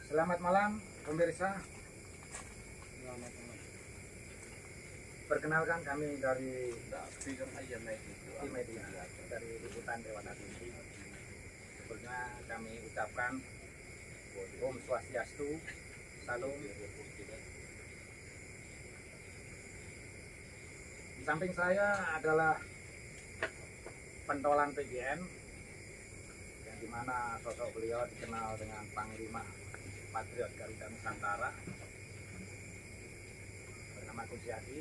Selamat malam pemirsa. Selamat malam. Perkenalkan kami dari Tim media dari Liputan Dewata TV. Sebelumnya kami ucapkan Om Swastiastu, Salam. Di samping saya adalah pentolan PGN, yang dimana sosok beliau dikenal dengan Panglima Patriot Garuda Nusantara, bernama Gus Yadi.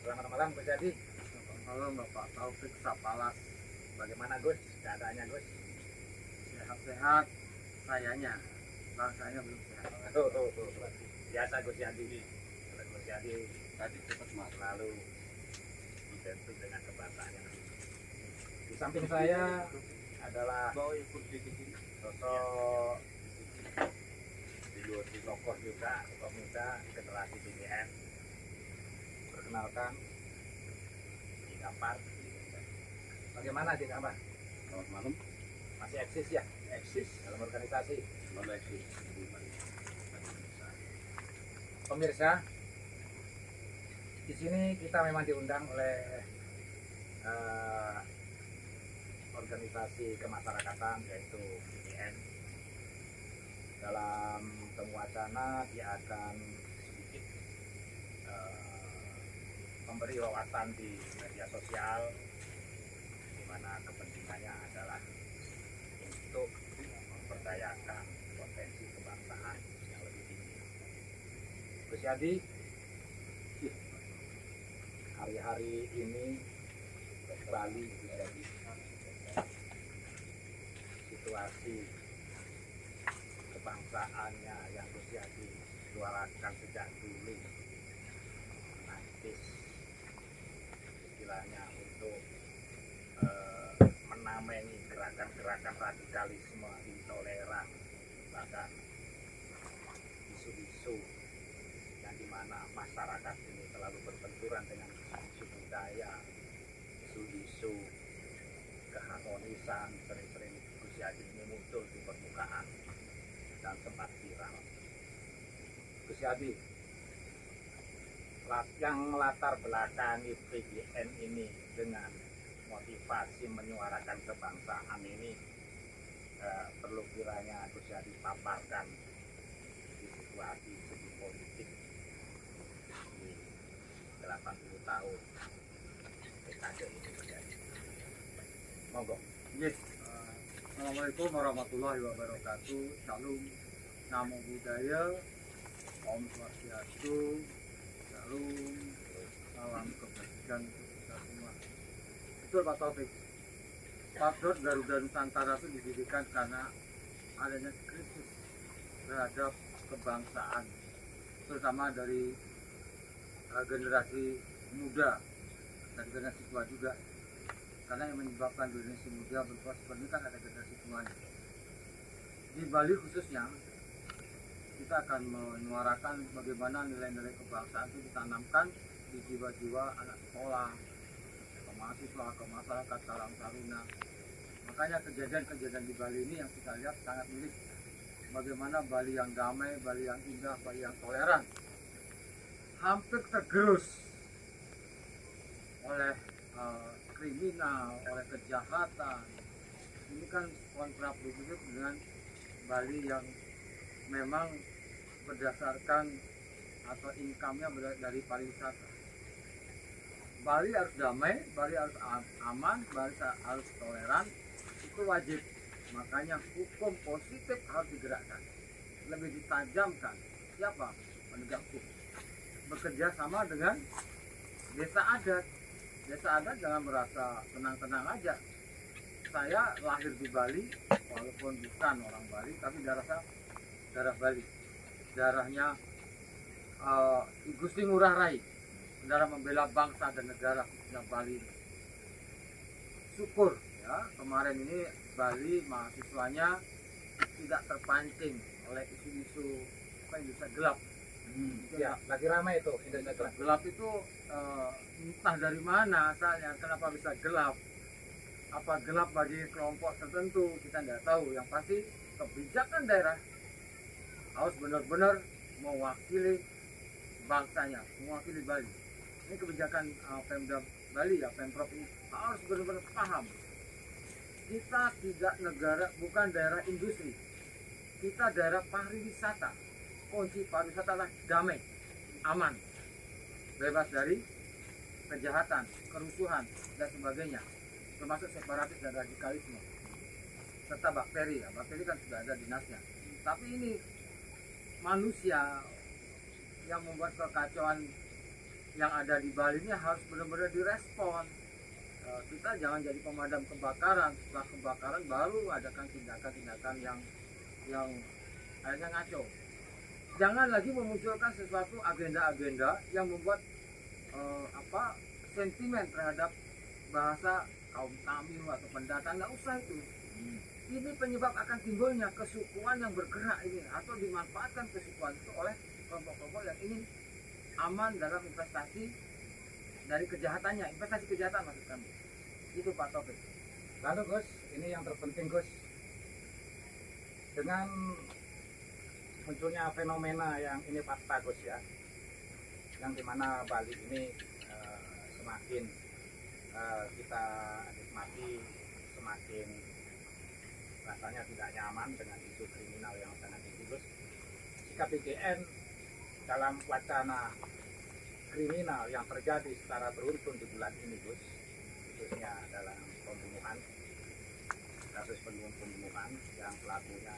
Selamat malam Gus Yadi. Selamat malam Bapak Taufik Sapalas. Bagaimana Gus keadaannya Gus? Sehat-sehat sayanya, bangsanya belum sehat. Biasa Gus Yadi. Gus Yadi Tadi cepat mas. selalu identik dengan kebangsaannya. Di samping saya adalah sosok tokoh juga, tokoh muda generasi PGN. Perkenalkan Di Kampar. Bagaimana Di Kampar? Selamat malam. Masih eksis ya Eksis. dalam organisasi? Selamat eksis. Pemirsa, di sini kita memang diundang oleh organisasi kemasyarakatan yaitu PGN. Dalam temu wacana dia akan sedikit memberi wawasan di media sosial, di mana kepentingannya adalah untuk memperdayakan potensi kebangsaan yang lebih tinggi. Gus Yadi, hari-hari ini Bali menjadi situasi kebangsaannya yang Gus Yadi suarakan sejak dulu, menantis istilahnya untuk menamai gerakan-gerakan radikalisme, intoleran, bahkan isu-isu yang dimana masyarakat ini selalu berbenturan dengan isu budaya, isu-isu keharmonisan. Sering-sering Gus Yadi ini muncul di permukaan dan sempat viral. Gus Yadi, yang melatar belakangi PGN ini dengan motivasi menyuarakan kebangsaan ini, perlu kiranya Gus Yadi paparkan di situasi segi politik di 80 tahun dekade ini terjadi. Monggo. Yes. Assalamualaikum warahmatullahi wabarakatuh. Shalom, namo buddhaya, Om Swastiastu, Shalom, salam kebajikan untuk kita semua. Betul Pak Taufik. Patriot Garuda Nusantara itu didirikan karena adanya krisis terhadap kebangsaan, terutama dari generasi muda dan generasi tua juga. Karena yang menyebabkan generasi muda berbuat seperti ini kan ada generasi tuanya. Di Bali khususnya, kita akan menyuarakan bagaimana nilai-nilai kebangsaan itu ditanamkan di jiwa-jiwa anak sekolah, ke mahasiswa, ke masyarakat, karang taruna. Makanya kejadian-kejadian di Bali ini yang kita lihat sangat miris. Bagaimana Bali yang damai, Bali yang indah, Bali yang toleran hampir tergerus oleh kriminal, oleh kejahatan. Ini kan kontraproduktif dengan Bali yang memang berdasarkan atau income-nya dari pariwisata. Bali harus damai, Bali harus aman, Bali harus toleran, itu wajib. Makanya hukum positif harus digerakkan, lebih ditajamkan. Siapa? Penegak hukum. Bekerja sama dengan desa adat. Desa adat jangan merasa tenang-tenang aja. Saya lahir di Bali, walaupun bukan orang Bali, tapi darah saya darah Bali. Darahnya Gusti Ngurah Rai, darah membela bangsa dan negara khususnya Bali. Syukur ya, kemarin ini Bali mahasiswanya tidak terpancing oleh isu-isu Indonesia gelap. Ya, lagi ramai itu Indonesia gelap. Gelap itu entah dari mana asalnya, kenapa bisa gelap? Apa gelap bagi kelompok tertentu kita tidak tahu. Yang pasti kebijakan daerah harus benar-benar mewakili bangsanya, mewakili Bali. Ini kebijakan Pemda Bali ya, Pemprov ini harus benar-benar paham. Kita tidak negara, bukan daerah industri. Kita daerah pariwisata. Kunci pariwisata adalah damai, aman, bebas dari kejahatan, kerusuhan, dan sebagainya. Termasuk separatis dan radikalisme. Serta bakteri ya, bakteri kan sudah ada dinasnya. Tapi ini manusia yang membuat kekacauan yang ada di Bali ini harus benar-benar direspon. Kita jangan jadi pemadam kebakaran. Setelah kebakaran baru adakan tindakan-tindakan yang akhirnya ngaco. Jangan lagi memunculkan sesuatu agenda-agenda yang membuat sentimen terhadap bahasa kaum Tamil atau pendatang. Nggak usah itu. Ini penyebab akan timbulnya kesukuan yang bergerak ini, atau dimanfaatkan kesukuan itu oleh kelompok-kelompok yang ingin aman dalam investasi dari kejahatannya, investasi kejahatan maksud kami. Itu Pak Taufik. Lalu Gus, ini yang terpenting Gus, dengan munculnya fenomena yang ini fakta Gus ya, yang dimana Bali ini semakin kita nikmati, semakin rasanya tidak nyaman dengan isu kriminal yang sangat tinggi Gus. Sikap PGN dalam wacana kriminal yang terjadi secara beruntun di bulan ini Gus, khususnya dalam pembunuhan, kasus pembunuhan yang pelakunya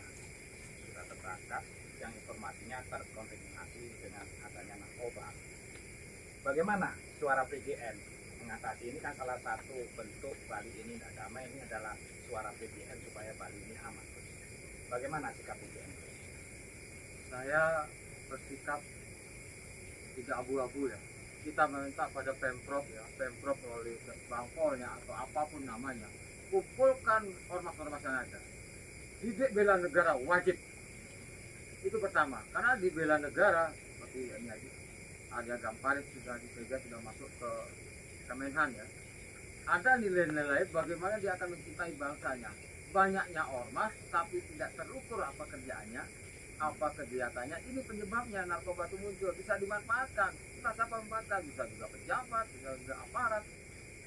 sudah tertangkap, yang informasinya terkontaminasi dengan adanya narkoba. Bagaimana suara PGN mengatasi ini? Kan salah satu bentuk Bali ini tidak damai, ini adalah suara PGN supaya Bali ini aman. Bagaimana sikap PGN? Saya bersikap tidak abu-abu ya. Kita meminta pada Pemprov ya, Pemprov melalui Bangpolnya atau apapun namanya, kumpulkan ormas-ormas yang ada. Didik bela negara wajib. Itu pertama, karena di bela negara seperti ini aja, ada Gamparit sudah dipegang, sudah masuk ke Kemenhan ya. Ada nilai-nilai bagaimana dia akan mencintai bangsanya. Banyaknya ormas tapi tidak terukur apa kerjaannya, apa kegiatannya. Ini penyebabnya narkoba itu muncul, bisa dimanfaatkan. Kita siapa memanfaatkan? Bisa juga pejabat, bisa juga aparat.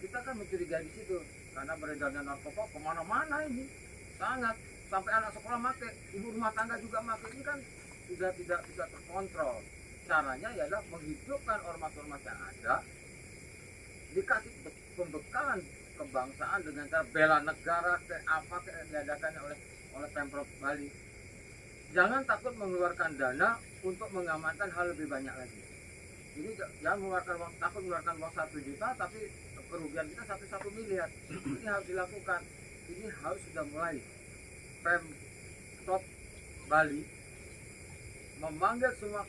Kita kan mencurigai di situ karena beredarnya narkoba kemana-mana ini sangat, sampai anak sekolah make, ibu rumah tangga juga make. Ini kan sudah tidak bisa terkontrol. Caranya ialah menghidupkan ormas-ormas yang ada, dikasih pembekalan kebangsaan dengan cara bela negara, diadakannya oleh Pemprov Bali. Jangan takut mengeluarkan dana untuk mengamankan hal lebih banyak lagi. Jadi jangan takut mengeluarkan uang 1 juta tapi kerugian kita sampai 1 miliar. Ini harus dilakukan. Ini harus sudah mulai. Pemprov Bali memanggil semua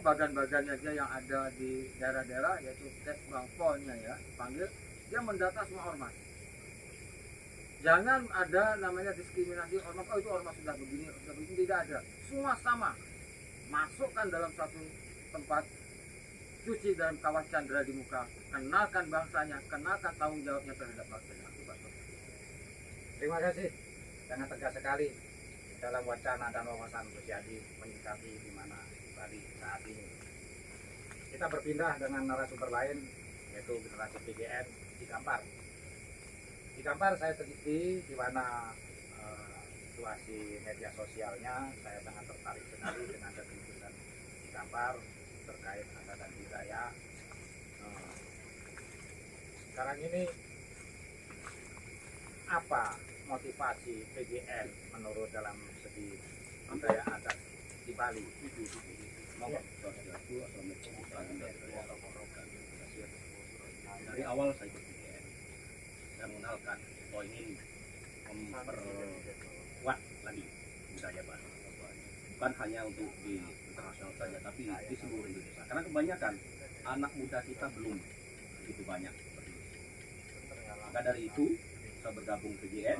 bagan-bagannya aja yang ada di daerah-daerah, yaitu tes Bangpolnya ya, panggil, dia mendata semua ormas. Jangan ada namanya diskriminasi ormas, oh itu ormas sudah begini, tidak ada. Semua sama. Masukkan dalam satu tempat, cuci dalam kawah candra di muka, kenalkan bangsanya, kenalkan tanggung jawabnya terhadap bangsanya. Terima kasih, sangat tegas sekali dalam wacana dan wawasan Gus Yadi menyikapi di mana Bali saat ini. Kita berpindah dengan narasumber lain, yaitu generasi PGN Cikampar. Cikampar saya teliti di mana situasi media sosialnya, saya sangat tertarik sekali dengan kegiatan Cikampar terkait adat dan budaya. Sekarang ini apa motivasi PGN menurut dalam segi budaya adat di Bali? Dari awal saya ikut PGN, saya mengenalkan bahwa ingin memperkuat lagi budaya Bali, bukan hanya untuk di internasional saja, tapi di seluruh Indonesia. Karena kebanyakan anak muda kita belum begitu banyak seperti itu. Maka dari itu saya bergabung PGN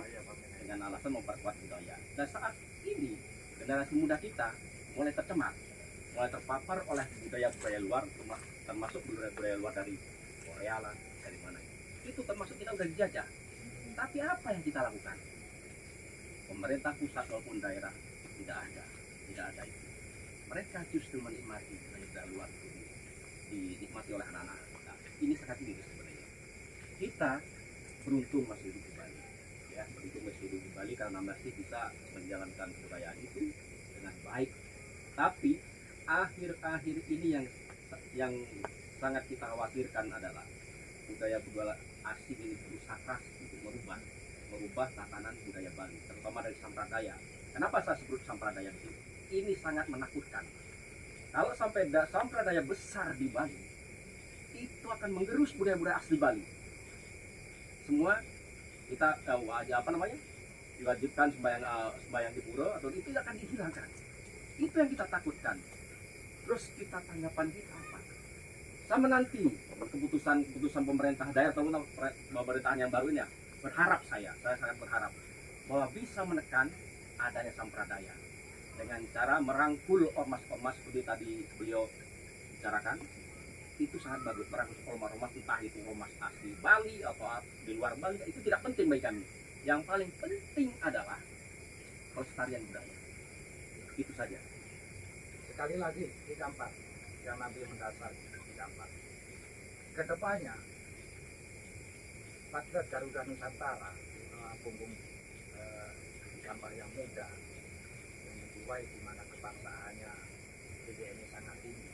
dengan alasan memperkuat budaya. Dan saat ini generasi muda kita mulai tercemar, mulai terpapar oleh budaya-budaya luar, termasuk budaya-budaya luar dari Korea lah, dari mana. Itu termasuk kita udah dijajah. Tapi apa yang kita lakukan? Pemerintah pusat maupun daerah tidak ada. Di tidak ada itu. Mereka justru menikmati negara luar itu dinikmati oleh anak-anak. Nah, ini sangat tinggi sebenarnya. Kita beruntung masih hidup di Bali, ya, beruntung masih hidup di Bali karena masih bisa menjalankan kebudayaan itu dengan baik. Tapi akhir-akhir ini yang sangat kita khawatirkan adalah budaya asing ini berusaha keras untuk merubah tatanan budaya Bali, terutama dari sampradaya. Kenapa saya sebut sampradaya di sini? Ini sangat menakutkan. Kalau sampai sampradaya besar di Bali, itu akan menggerus budaya-budaya asli Bali. Semua kita diwajibkan sembahyang di pura, atau itu akan dihilangkan. Itu yang kita takutkan. Terus kita tanggapan kita apa? Saya menanti keputusan pemerintah daerah, terutama pemerintahan yang baru ini ya. Saya sangat berharap bahwa bisa menekan adanya sampradaya dengan cara merangkul ormas-ormas seperti tadi beliau bicarakan. Itu sangat bagus, merangkul ormas-ormas, entah itu ormas asli Bali atau di luar Bali, itu tidak penting bagi kami. Yang paling penting adalah pelestarian budaya. Itu saja. Sekali lagi digambar yang nanti mendasar digambar. Kedepannya Satgas Garuda Nusantara punggung gambar yang muda, yang menjiwai di mana kebangsaannya PGN ini sangat tinggi.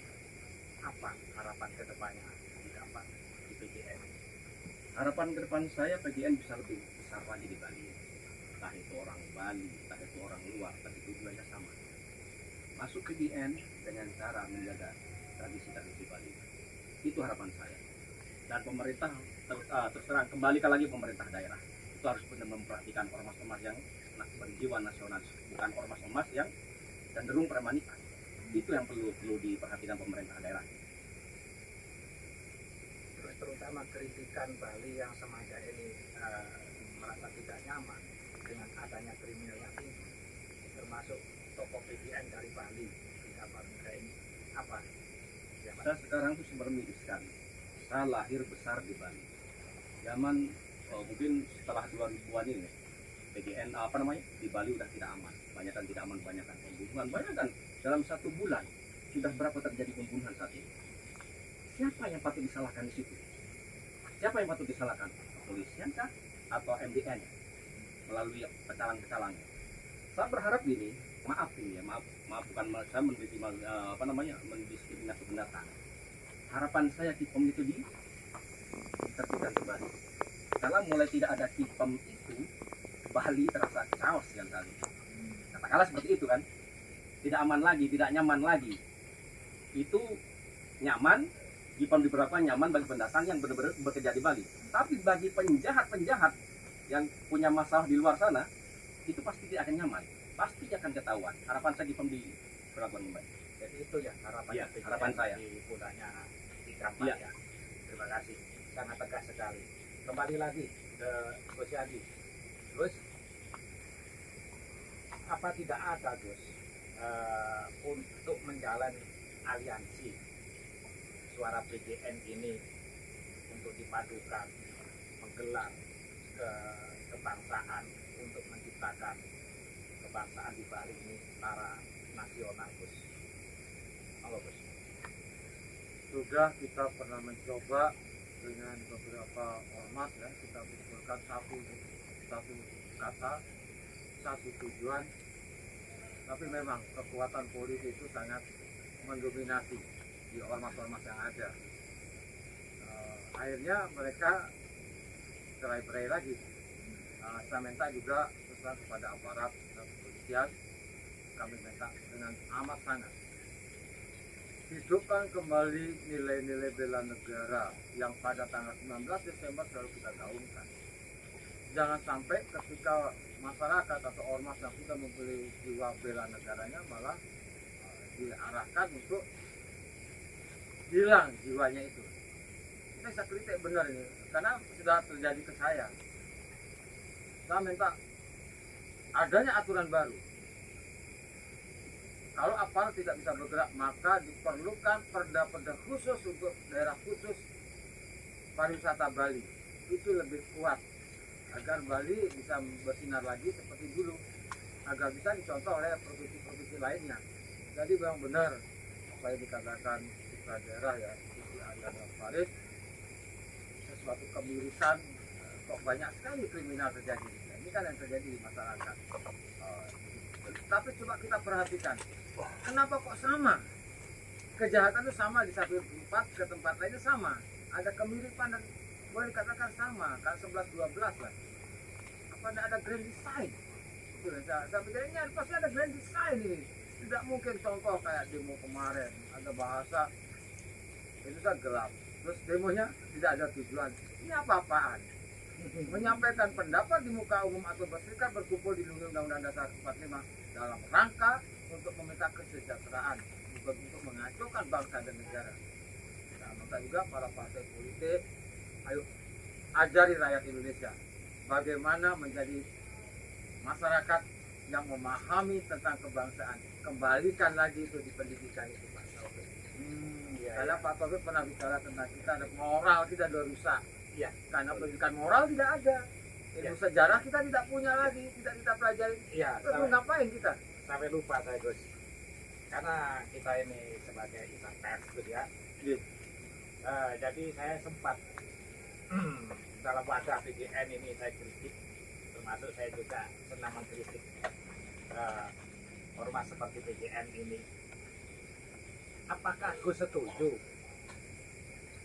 Apa harapan kedepannya digambar di PGN? Harapan ke depan saya PGN bisa lebih besar lagi di Bali. Entah itu orang Bali, entah itu orang luar, tapi tujuannya sama. Masuk ke PGN dengan cara menjaga tradisi-tradisi Bali. Itu harapan saya. Dan pemerintah terus terang kembalikan lagi pemerintah daerah. Itu harus benar memperhatikan ormas-ormas yang berjiwa nasionalis, bukan ormas-ormas yang cenderung premanisme. Itu yang perlu diperhatikan pemerintah daerah. Terus terutama kritikan Bali yang semacam ini merasa tidak nyaman dengan adanya kriminal yang tinggi, termasuk tokoh PGN dari Bali di gambar muda ini. Apa? Saya sekarang tuh sebenarnya sekali. Saya lahir besar di Bali. Zaman mungkin setelah 2000-an ini PGN di Bali udah tidak aman. Banyakan tidak aman, banyakan pembunuhan, banyakan dalam 1 bulan sudah berapa terjadi pembunuhan saat ini. Siapa yang patut disalahkan di situ? Siapa yang patut disalahkan? Kepolisian kah atau MDN melalui pecalang-pecalangnya? Saya berharap gini, maaf bukan saya mendiskriminasi pendatang. Harapan saya Kipom itu ditertibkan kembali. Kalau mulai tidak ada Kipom itu, Bali terasa chaos yang kali. Katakanlah seperti itu kan, tidak aman lagi, tidak nyaman lagi. Itu nyaman, Kipom di beberapa nyaman bagi pendatang yang benar-benar bekerja di Bali. Tapi bagi penjahat-penjahat yang punya masalah di luar sana, itu pasti tidak akan nyaman, pasti akan ketahuan. Harapan saya Kipom diperlakukan baik. Jadi itu ya harapan, ya, harapan saya. Di pudanya digambar ya. Terima kasih, sangat tegas sekali. Kembali lagi ke Gus Yadi. Gus, apa tidak ada Gus untuk menjalani aliansi suara PGN ini untuk dipadukan menggelar kebangsaan untuk menciptakan kebangsaan di Bali ini secara nasional, Gus? Halo Gus. Sudah kita pernah mencoba dengan beberapa ormas ya, kita kumpulkan satu kata, satu tujuan, tapi memang kekuatan politik itu sangat mendominasi di ormas-ormas yang ada. Akhirnya mereka cerai-berai lagi. Saya minta juga pesan kepada aparat dan kepolisian, kami minta dengan amat sangat hidupkan kembali nilai-nilai bela negara yang pada tanggal 19 Desember selalu kita gaungkan. Jangan sampai ketika masyarakat atau ormas yang sudah memiliki jiwa bela negaranya malah diarahkan untuk hilang jiwanya itu. Ini saya kritik benar ini, karena sudah terjadi ke saya. Saya minta adanya aturan baru. Kalau aparat tidak bisa bergerak, maka diperlukan perda-perda khusus untuk daerah khusus pariwisata Bali. Itu lebih kuat agar Bali bisa bersinar lagi seperti dulu, agar bisa dicontoh oleh provinsi-provinsi lainnya. Jadi memang benar apa yang dikatakan Kepala Daerah ya, Siti Ariana Farid, sesuatu kemirisan, kok banyak sekali kriminal terjadi. Nah, ini kan yang terjadi di masyarakat. Tapi coba kita perhatikan, kenapa kok sama? Kejahatan itu sama di satu tempat ke tempat lainnya sama. Ada kemiripan dan boleh dikatakan sama, kan 11-12 lah. Apa ada grand design? Saya pikir ini pasti ada grand design ini. Tidak mungkin contoh kayak demo kemarin, ada bahasa Indonesia gelap, terus demonya tidak ada tujuan. Ini apa-apaan? Menyampaikan pendapat di muka umum atau berserikat berkumpul di Undang-Undang Dasar 45 dalam rangka untuk meminta kesejahteraan, bukan untuk mengacaukan bangsa dan negara. Nah, maka juga para partai politik, ayo ajari rakyat Indonesia bagaimana menjadi masyarakat yang memahami tentang kebangsaan. Kembalikan lagi itu di pendidikan itu, Pak Taufik. Karena Pak Taufik pernah bicara tentang kita ada moral kita sudah rusak. Iya. Karena pendidikan moral tidak ada. Ilmu sejarah kita tidak punya lagi, tidak kita pelajari. Iya. Terus ngapain kita? Sampai lupa saya Gus. Karena kita ini sebagai insan pers Gus ya. Iya. Jadi saya sempat dalam wadah PGN ini saya kritik, termasuk saya juga senang mengkritik ormas seperti PGN ini. Apakah Gus setuju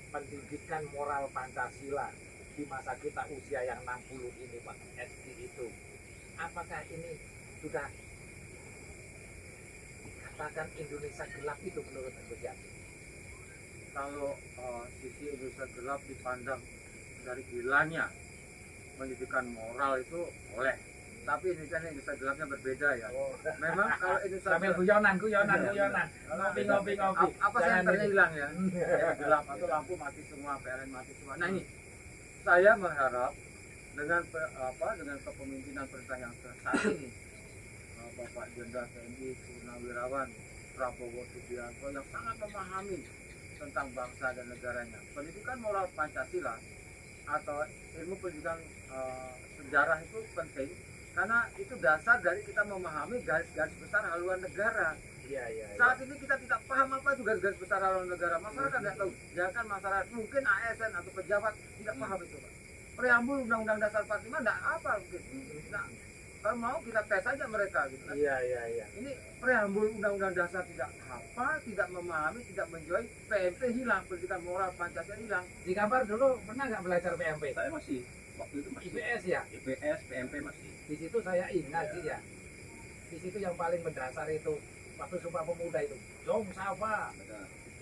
pendidikan moral Pancasila di masa kita usia yang 60 ini Pak SD itu, apakah ini sudah dikatakan Indonesia gelap itu menurut Gus ya? Kalau sisi Indonesia gelap dipandang dari hilangnya pendidikan moral itu boleh, tapi ini kan Indonesia gelapnya berbeda ya. Memang kalau Indonesia sambil guyonan ngopi. apa senternya hilang ya, gelap atau lampu mati semua, PLN mati semua. Nah ini saya mengharap dengan dengan kepemimpinan perintah yang saat ini, Bapak Jenderal TNI Purnawirawan Prabowo Subianto yang sangat memahami tentang bangsa dan negaranya. Pendidikan moral Pancasila atau ilmu pendidikan sejarah itu penting karena itu dasar dari kita memahami garis-garis besar haluan negara. Iya. Saat ini kita tidak paham apa itu garis-garis besar haluan negara. Masyarakat tidak tahu. Jangan masyarakat, mungkin ASN atau pejabat tidak paham itu, Pak. Preambul Undang-Undang Dasar 45 tidak apa mungkin. Nah, kalau mau kita tes saja mereka gitu kan. Iya. Ini preambul Undang-Undang Dasar tidak hafal, tidak memahami, tidak menjauhi, PMP hilang, pendidikan moral Pancasila hilang. Di Kampar dulu pernah nggak belajar PMP? Saya masih waktu itu masih IPS ya? IPS, PMP masih. Di situ saya ingat sih ya. Di situ yang paling mendasar itu waktu Sumpah Pemuda itu. Jong Sawa,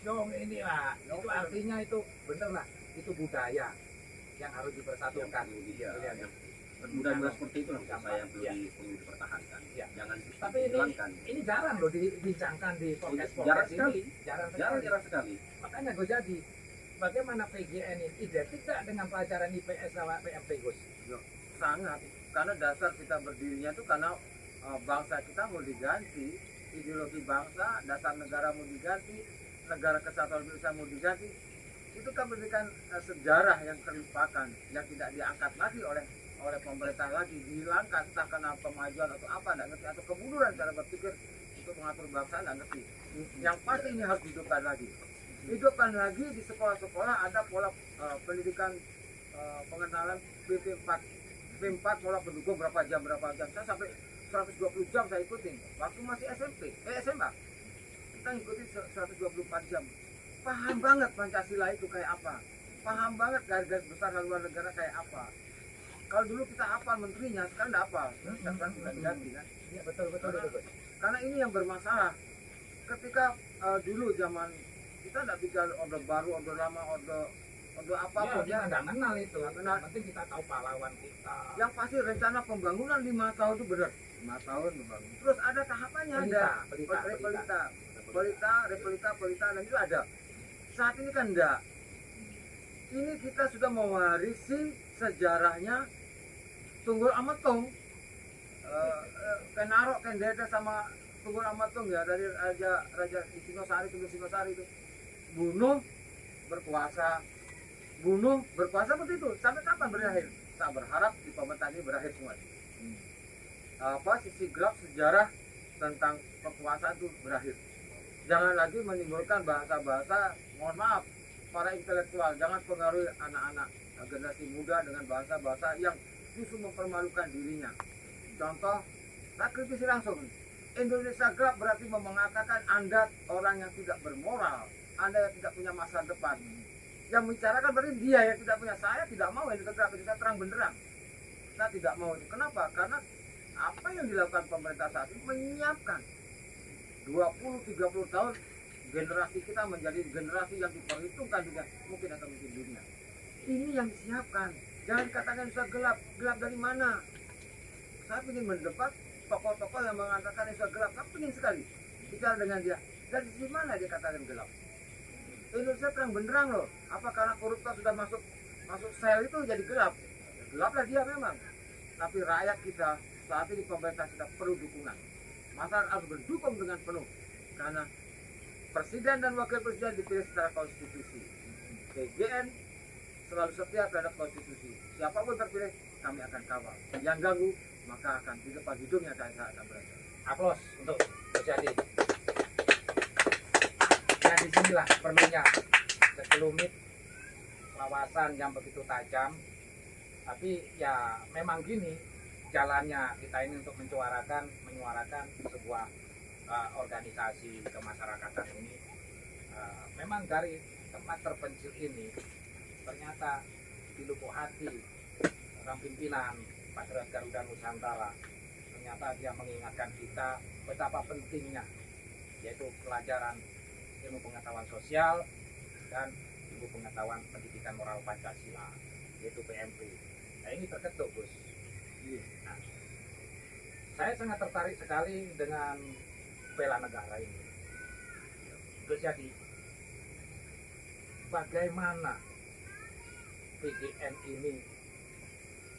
Jong inilah. Itu artinya itu bener lah. Itu budaya yang harus dipersatukan. Iya. Ya. Budaya seperti itu yang saya yang perlu dipertahankan. Iya. Jangan Tapi ini jarang loh dibincangkan di podcast jarang ini. sekali. Jarang sekali. Makanya gue jadi bagaimana PGN ini identik gak dengan pelajaran IPS sama PMP Gus? Sangat, karena dasar kita berdirinya itu karena bangsa kita mau diganti, ideologi bangsa, dasar negara mau diganti, negara kesatuan Indonesia mau diganti. Itu kan pendidikan sejarah yang terlupakan, yang tidak diangkat lagi oleh pemerintah lagi, dihilangkan entah karena pemajuan atau apa, tidak ngerti, atau kemunduran cara berpikir untuk mengatur bangsa, tidak ngerti. Yang pasti ini harus dihidupkan lagi. Hidupkan lagi di sekolah-sekolah ada pola pendidikan pengenalan BP4 pola pendukung berapa jam. Saya sampai 120 jam saya ikutin waktu masih SMP, SMA kita ikutin 124 jam. Paham banget Pancasila itu kayak apa, paham banget garis-garis besar haluan negara kayak apa. Kalau dulu kita hafal menterinya, sekarang tidak hafal, sekarang sudah diganti kan. Iya betul. Karena ini yang bermasalah. Ketika dulu zaman kita tidak bicara orde baru, orde lama, orde apapun ya. Kita nggak kenal itu. Yang penting kita tahu pahlawan kita. Yang pasti rencana pembangunan 5 tahun itu benar. 5 tahun membangun. Terus ada tahapannya, pelita, dan itu ada. Saat ini kan enggak. Ini kita sudah mewarisi sejarahnya Tunggul Ametung. Kenarok, Kendeda sama Tunggul Ametung ya, dari Raja di Singosari, Tunggul Singosari itu. Bunuh, berkuasa seperti itu. Sampai kapan berakhir? Saya berharap di pemerintahan ini berakhir semua. Sisi gelap sejarah tentang kekuasaan itu berakhir. Jangan lagi menimbulkan bahasa-bahasa, mohon maaf, para intelektual, jangan pengaruhi anak-anak generasi muda dengan bahasa-bahasa yang justru mempermalukan dirinya. Contoh, saya kritisi langsung. Indonesia gelap berarti mengatakan Anda orang yang tidak bermoral, Anda yang tidak punya masa depan. Yang membicarakan berarti dia yang tidak punya. Saya tidak mau Indonesia gelap, Indonesia terang benderang. Saya tidak mau itu. Kenapa? Karena apa yang dilakukan pemerintah saat ini menyiapkan 20-30 tahun generasi kita menjadi generasi yang diperhitungkan juga mungkin akan memimpin dunia. Ini yang disiapkan. Jangan katakan Indonesia gelap. Gelap dari mana? Saya ingin mendebat tokoh-tokoh yang mengatakan Indonesia gelap. Saya ingin sekali bicara dengan dia. Dari sisi mana dia katakan gelap? Indonesia terang benderang loh. Apa karena koruptor sudah masuk sel itu jadi gelap? Gelaplah dia memang. Tapi rakyat kita saat ini, pemerintah kita perlu dukungan. Masyarakat harus berdukung dengan penuh. Karena presiden dan wakil presiden dipilih secara konstitusi. PGN selalu setia terhadap konstitusi. Siapapun terpilih, kami akan kawal. Yang ganggu, maka akan di depan hidungnya saya akan berada. Aplaus untuk terjadi. Ya disinilah perlunya sekelumit wawasan yang begitu tajam. Tapi ya memang gini jalannya kita ini untuk menyuarakan sebuah organisasi kemasyarakatan ini. Memang dari tempat terpencil ini ternyata di lubuk hati orang pimpinan Patriot Garuda Nusantara, ternyata dia mengingatkan kita betapa pentingnya yaitu pelajaran ilmu pengetahuan sosial dan ilmu pengetahuan pendidikan moral Pancasila, yaitu PMP. Nah ini terketuk Gus. Nah, saya sangat tertarik sekali dengan bela negara ini. Gus Yadi, bagaimana PGN ini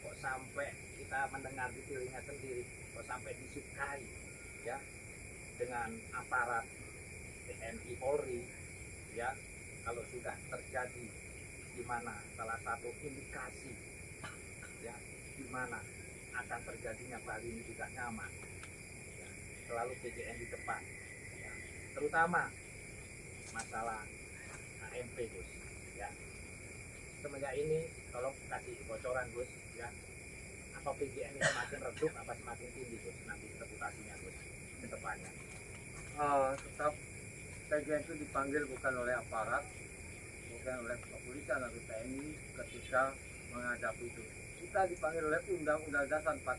kok sampai kita mendengar di telinga sendiri, kok sampai disukai ya dengan aparat TNI Polri ya, kalau sudah terjadi di mana salah satu indikasi ya di mana akan terjadinya Bali ini tidak nyaman ya, selalu PGN di depan ya, terutama masalah AMP Gus ya. Semenjak ini tolong kasih bocoran Gus ya, apa PGN ini semakin redup apa semakin tinggi Gus nanti reputasinya Gus ke depannya? Tetap PGN itu dipanggil bukan oleh aparat, bukan oleh kepolisian atau TNI ketika menghadapi itu. Kita dipanggil oleh Undang-Undang Dasar 45,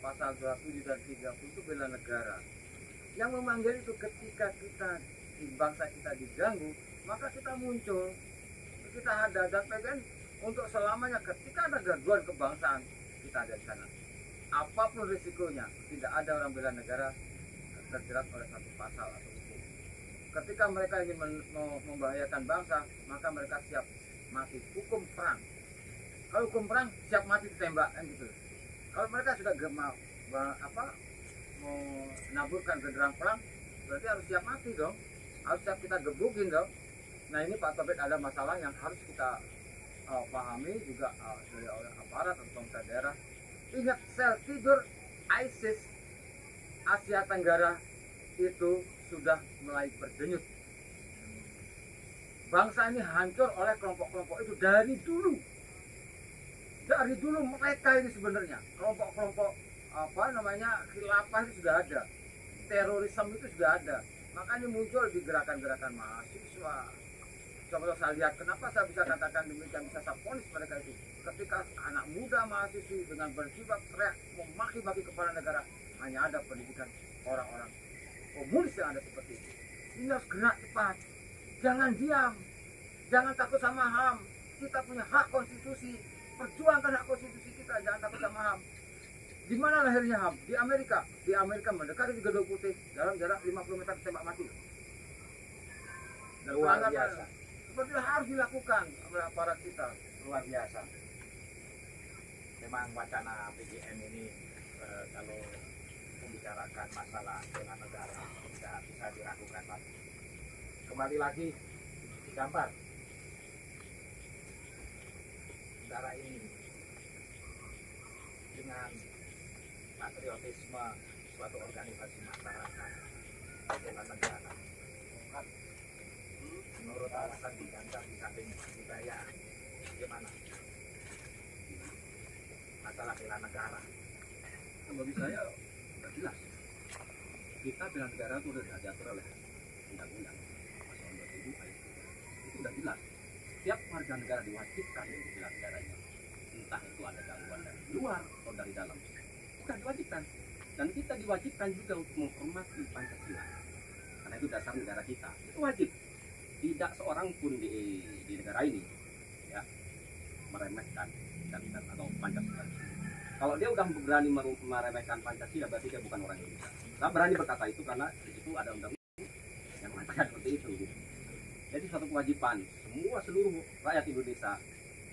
pasal 27 dan 30 itu bela negara. Yang memanggil itu ketika kita di bangsa kita diganggu, maka kita muncul, kita ada, dan PGN untuk selamanya ketika ada gangguan kebangsaan kita ada di sana. Apapun risikonya, tidak ada orang bela negara terjerat oleh satu pasal atau hukum. Ketika mereka ingin membahayakan bangsa, maka mereka siap mati. Hukum perang. Kalau hukum perang siap mati ditembak kan gitu. Kalau mereka sudah mau menaburkan genderang perang, berarti harus siap mati dong. Harus siap kita gebukin dong. Nah ini Pak Tobit ada masalah yang harus kita pahami juga oleh aparat atau pemerintah daerah. Ingat sel tidur ISIS Asia Tenggara itu sudah mulai berdenyut. Bangsa ini hancur oleh kelompok-kelompok itu dari dulu. Dari dulu mereka ini sebenarnya kelompok-kelompok khilafah itu sudah ada, terorisme itu sudah ada. Makanya muncul di gerakan-gerakan mahasiswa. Coba saya lihat kenapa saya bisa katakan demikian, bisa saya vonis mereka itu. Ketika anak muda mahasiswi dengan berjibaku teriak memaki-maki kepala negara, hanya ada pendidikan orang-orang komunis yang ada seperti itu. Ini harus gerak cepat. Jangan diam. Jangan takut sama HAM. Kita punya hak konstitusi. Perjuangkan hak konstitusi kita. Jangan takut sama HAM. Di mana lahirnya HAM? Di Amerika. Di Amerika mendekati di Gedung Putih dalam jarak 50 meter tembak mati. Dan Luar biasa. Seperti itu harus dilakukan oleh aparat kita. Luar biasa. Memang wacana PGN ini kalau membicarakan masalah bela negara tidak bisa diragukan lagi. Kembali lagi digambar negara ini dengan patriotisme suatu organisasi masyarakat bela negara kawasan digantang di samping budaya, gimana masalah bela negara? Bagi saya udah jelas, kita bela negara itu udah diatur oleh undang-undang pasal 2000 ayat 3. Itu udah jelas, setiap warga negara diwajibkan untuk bela negaranya, entah itu ada gangguan dari luar atau dari dalam, bukan diwajibkan. Dan kita diwajibkan juga untuk menghormati Pancasila, karena itu dasar negara kita, itu wajib. Tidak seorang pun di negara ini ya meremehkan dan atau Pancasila. Kalau dia udah berani meremehkan Pancasila, berarti dia bukan orang Indonesia. Saya berani berkata itu karena di situ ada undang-undang yang mengatakan seperti itu. Jadi suatu kewajiban seluruh rakyat Indonesia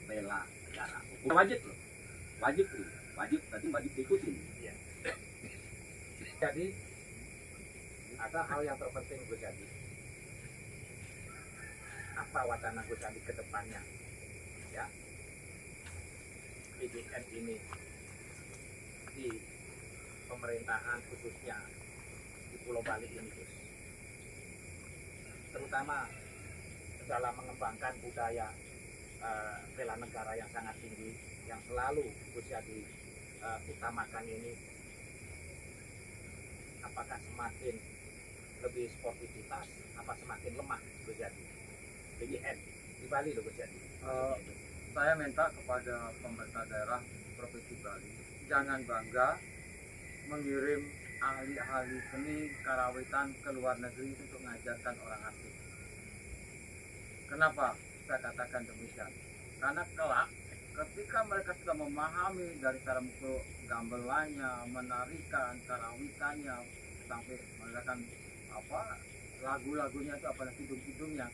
bela negara. Hukum wajib loh, wajib, tadi wajib diikutin. Ya. Jadi ada hal yang terpenting Gus Yadi. Apa wacana Gus Yadi ke depannya? Ya, PDN ini di pemerintahan khususnya di Pulau Bali ini, Gus. Terutama dalam mengembangkan budaya bela negara yang sangat tinggi, yang selalu Gus Yadi utamakan ini. Apakah semakin lebih sportivitas, apa semakin lemah Gus Yadi? PDN di Bali loh Gus Yadi. Saya minta kepada pemerintah daerah Provinsi Bali, jangan bangga mengirim ahli-ahli seni karawitan ke luar negeri untuk mengajarkan orang asing. Kenapa saya katakan demikian? Karena kelak ketika mereka sudah memahami dari cara mukul gamelannya, menarikan, karawitannya, sampai menggunakan lagu-lagunya itu, apalagi hidung-hidungnya,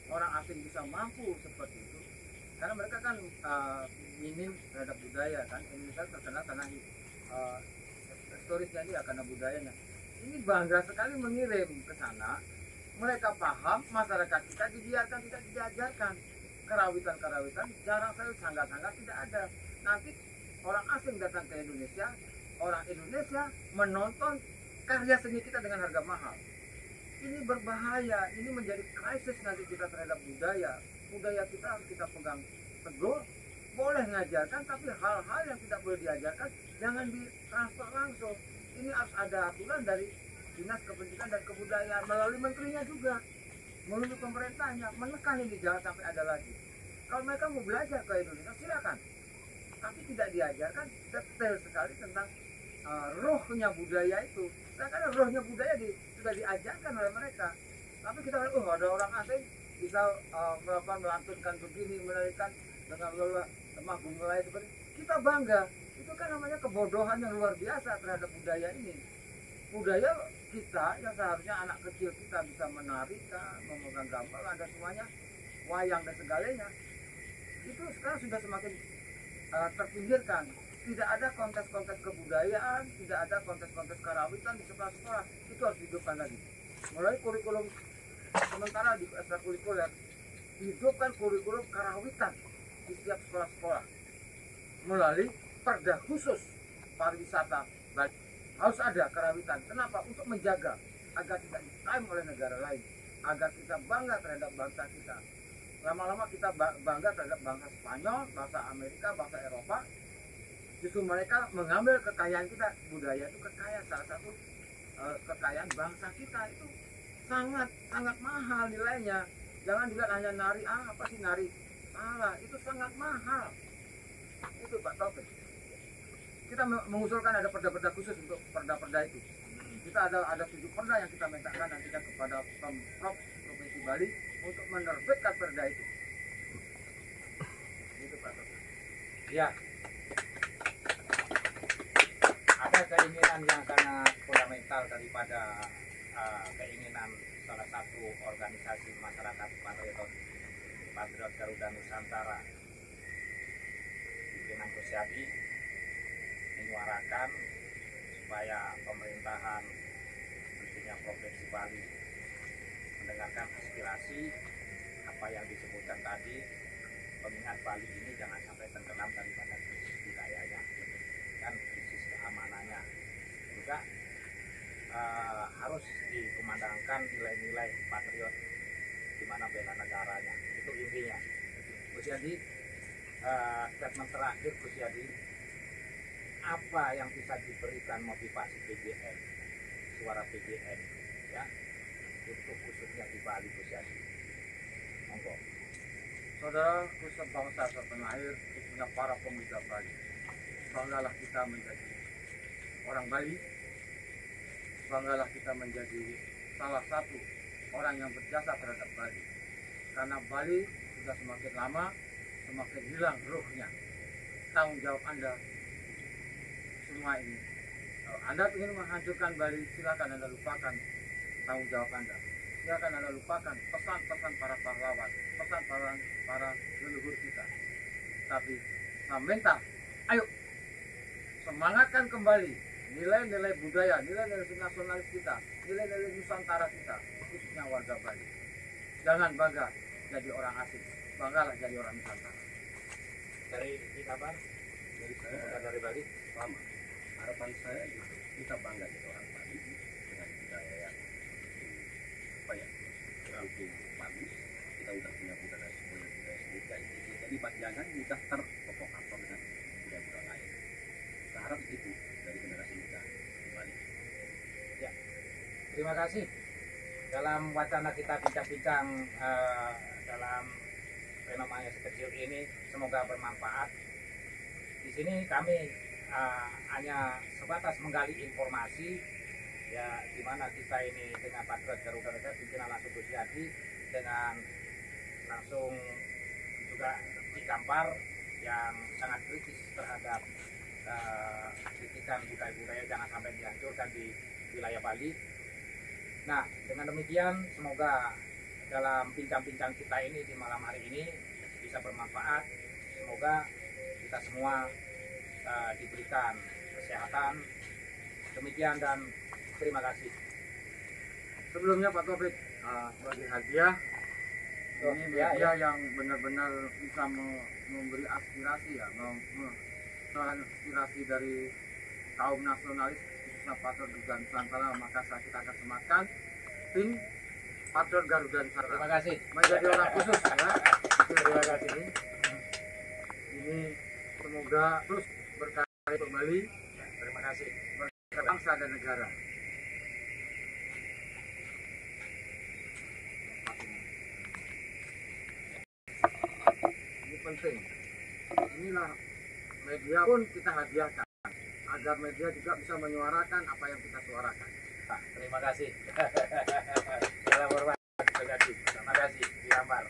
orang asing bisa mampu seperti itu. Karena mereka kan minim terhadap budaya kan. Indonesia terkenal karena historisnya dia, karena budayanya. Ini bangga sekali mengirim ke sana. Mereka paham, masyarakat kita dibiarkan tidak diajarkan. Karawitan-karawitan jarang sekali, sangat-sangat tidak ada. Nanti orang asing datang ke Indonesia, orang Indonesia menonton karya seni kita dengan harga mahal. Ini berbahaya, ini menjadi krisis nanti kita terhadap budaya. Budaya kita harus kita pegang teguh, boleh mengajarkan, tapi hal-hal yang tidak boleh diajarkan jangan ditransfer langsung. Ini harus ada aturan dari Dinas Kependidikan dan Kebudayaan melalui menterinya juga, melalui pemerintahnya, menekan ini jangan sampai ada lagi. Kalau mereka mau belajar ke Indonesia silakan, tapi tidak diajarkan detail sekali tentang rohnya budaya itu. Karena rohnya budaya sudah diajarkan oleh mereka, tapi kita ada orang asing bisa melantunkan begini, menarikan dengan lemah bunglai seperti kita bangga. Itu kan namanya kebodohan yang luar biasa terhadap budaya ini. Budaya kita yang seharusnya anak kecil kita bisa menarikan, memegang gamelan dan semuanya, wayang dan segalanya, itu sekarang sudah semakin terpinggirkan. Tidak ada kontes-kontes kebudayaan, tidak ada kontes-kontes karawitan di sekolah-sekolah. Itu harus dihidupkan lagi. Mulai kurikulum sementara di ekstrakurikuler, hidupkan kurikulum karawitan di setiap sekolah-sekolah melalui perda khusus pariwisata. Harus ada karawitan. Kenapa? Untuk menjaga agar tidak diklaim oleh negara lain, agar kita bangga terhadap bangsa kita. Lama-lama kita bangga terhadap bangsa Spanyol, bangsa Amerika, bangsa Eropa. Justru mereka mengambil kekayaan kita. Budaya itu kekayaan, salah satu kekayaan bangsa kita. Itu sangat mahal nilainya. Jangan dilihat hanya nari, apa sih nari? Salah, itu sangat mahal. Itu Pak Taufik. Kita mengusulkan ada perda-perda khusus untuk perda-perda itu. Kita ada 7 perda yang kita mintakan nantinya kepada Pemprov Provinsi Bali untuk menerbitkan perda itu. Itu Pak Taufik. Ya. Ada keinginan yang sangat fundamental daripada keinginan salah satu organisasi masyarakat Patriot Garuda Nusantara, pimpinan Gus Yadi, menyuarakan supaya pemerintahan tentunya Provinsi Bali mendengarkan aspirasi apa yang disebutkan tadi, mengingat Bali ini jangan sampai tenggelam daripada krisis budayanya dan krisis keamanannya. Juga harus dikumandangkan nilai-nilai patriot gimana bela negaranya. Itu intinya. Gus Yadi, statement terakhir Gus Yadi, apa yang bisa diberikan motivasi PJN, suara PJN, ya, untuk khususnya di Bali, Gus Yadi? Monggo. Saudara pusat bangsa setanah air, khususnya para pemuda Bali, banggalah kita menjadi orang Bali, banggalah kita menjadi salah satu orang yang berjasa terhadap Bali. Karena Bali sudah semakin lama, semakin hilang ruhnya. Tanggung jawab Anda semua ini. Kalau Anda ingin menghancurkan Bali, silakan Anda lupakan tanggung jawab Anda. Silakan Anda lupakan pesan-pesan para pahlawan, pesan para leluhur kita. Tapi saya minta, ayo semangatkan kembali nilai-nilai budaya, nilai-nilai nasionalis kita, nilai-nilai Nusantara kita, khususnya warga Bali. Jangan bangga jadi orang asing, banggalah jadi orang Nusantara. Dari kabar? Dari saya, Dari Bali? sama. Harapan saya gitu, kita bangga jadi orang Bali dengan budaya yang itu bagus. Kita udah punya budaya sendiri. Jadi jangan mudah terprovokator dengan budaya-budaya lain. Saya harap itu dari generasi muda di Bali. Ya, terima kasih. Dalam wacana kita bincang-bincang dalam fenomena sekecil ini, semoga bermanfaat. Di sini kami hanya sebatas menggali informasi, ya, di mana kita ini dengan Patriot Garuda Negara pimpinan langsung Gus Yadi, dengan langsung juga Cikampar yang sangat kritis terhadap kritikan budaya-budaya jangan sampai dihancurkan di wilayah Bali. Nah, dengan demikian semoga dalam bincang-bincang kita ini di malam hari ini bisa bermanfaat. Semoga kita semua diberikan kesehatan. Demikian dan terima kasih. Sebelumnya Pak Taufik, sebagai hadiah, ini media yang benar-benar bisa memberi aspirasi, ya, aspirasi dari kaum nasionalis, khususnya Patriot Garuda Nusantara, maka kita akan sematkan tim Patriot Garuda Nusantara. Terima kasih. Menjadi orang khusus, ya. Terima kasih. Ini semoga terus berkarya kembali. Terima kasih. Bangsa dan negara. Ini penting. Inilah media pun kita hadiahkan agar media juga bisa menyuarakan apa yang kita suarakan. Terima kasih. Terima kasih. Terima kasih. Di Cikampar.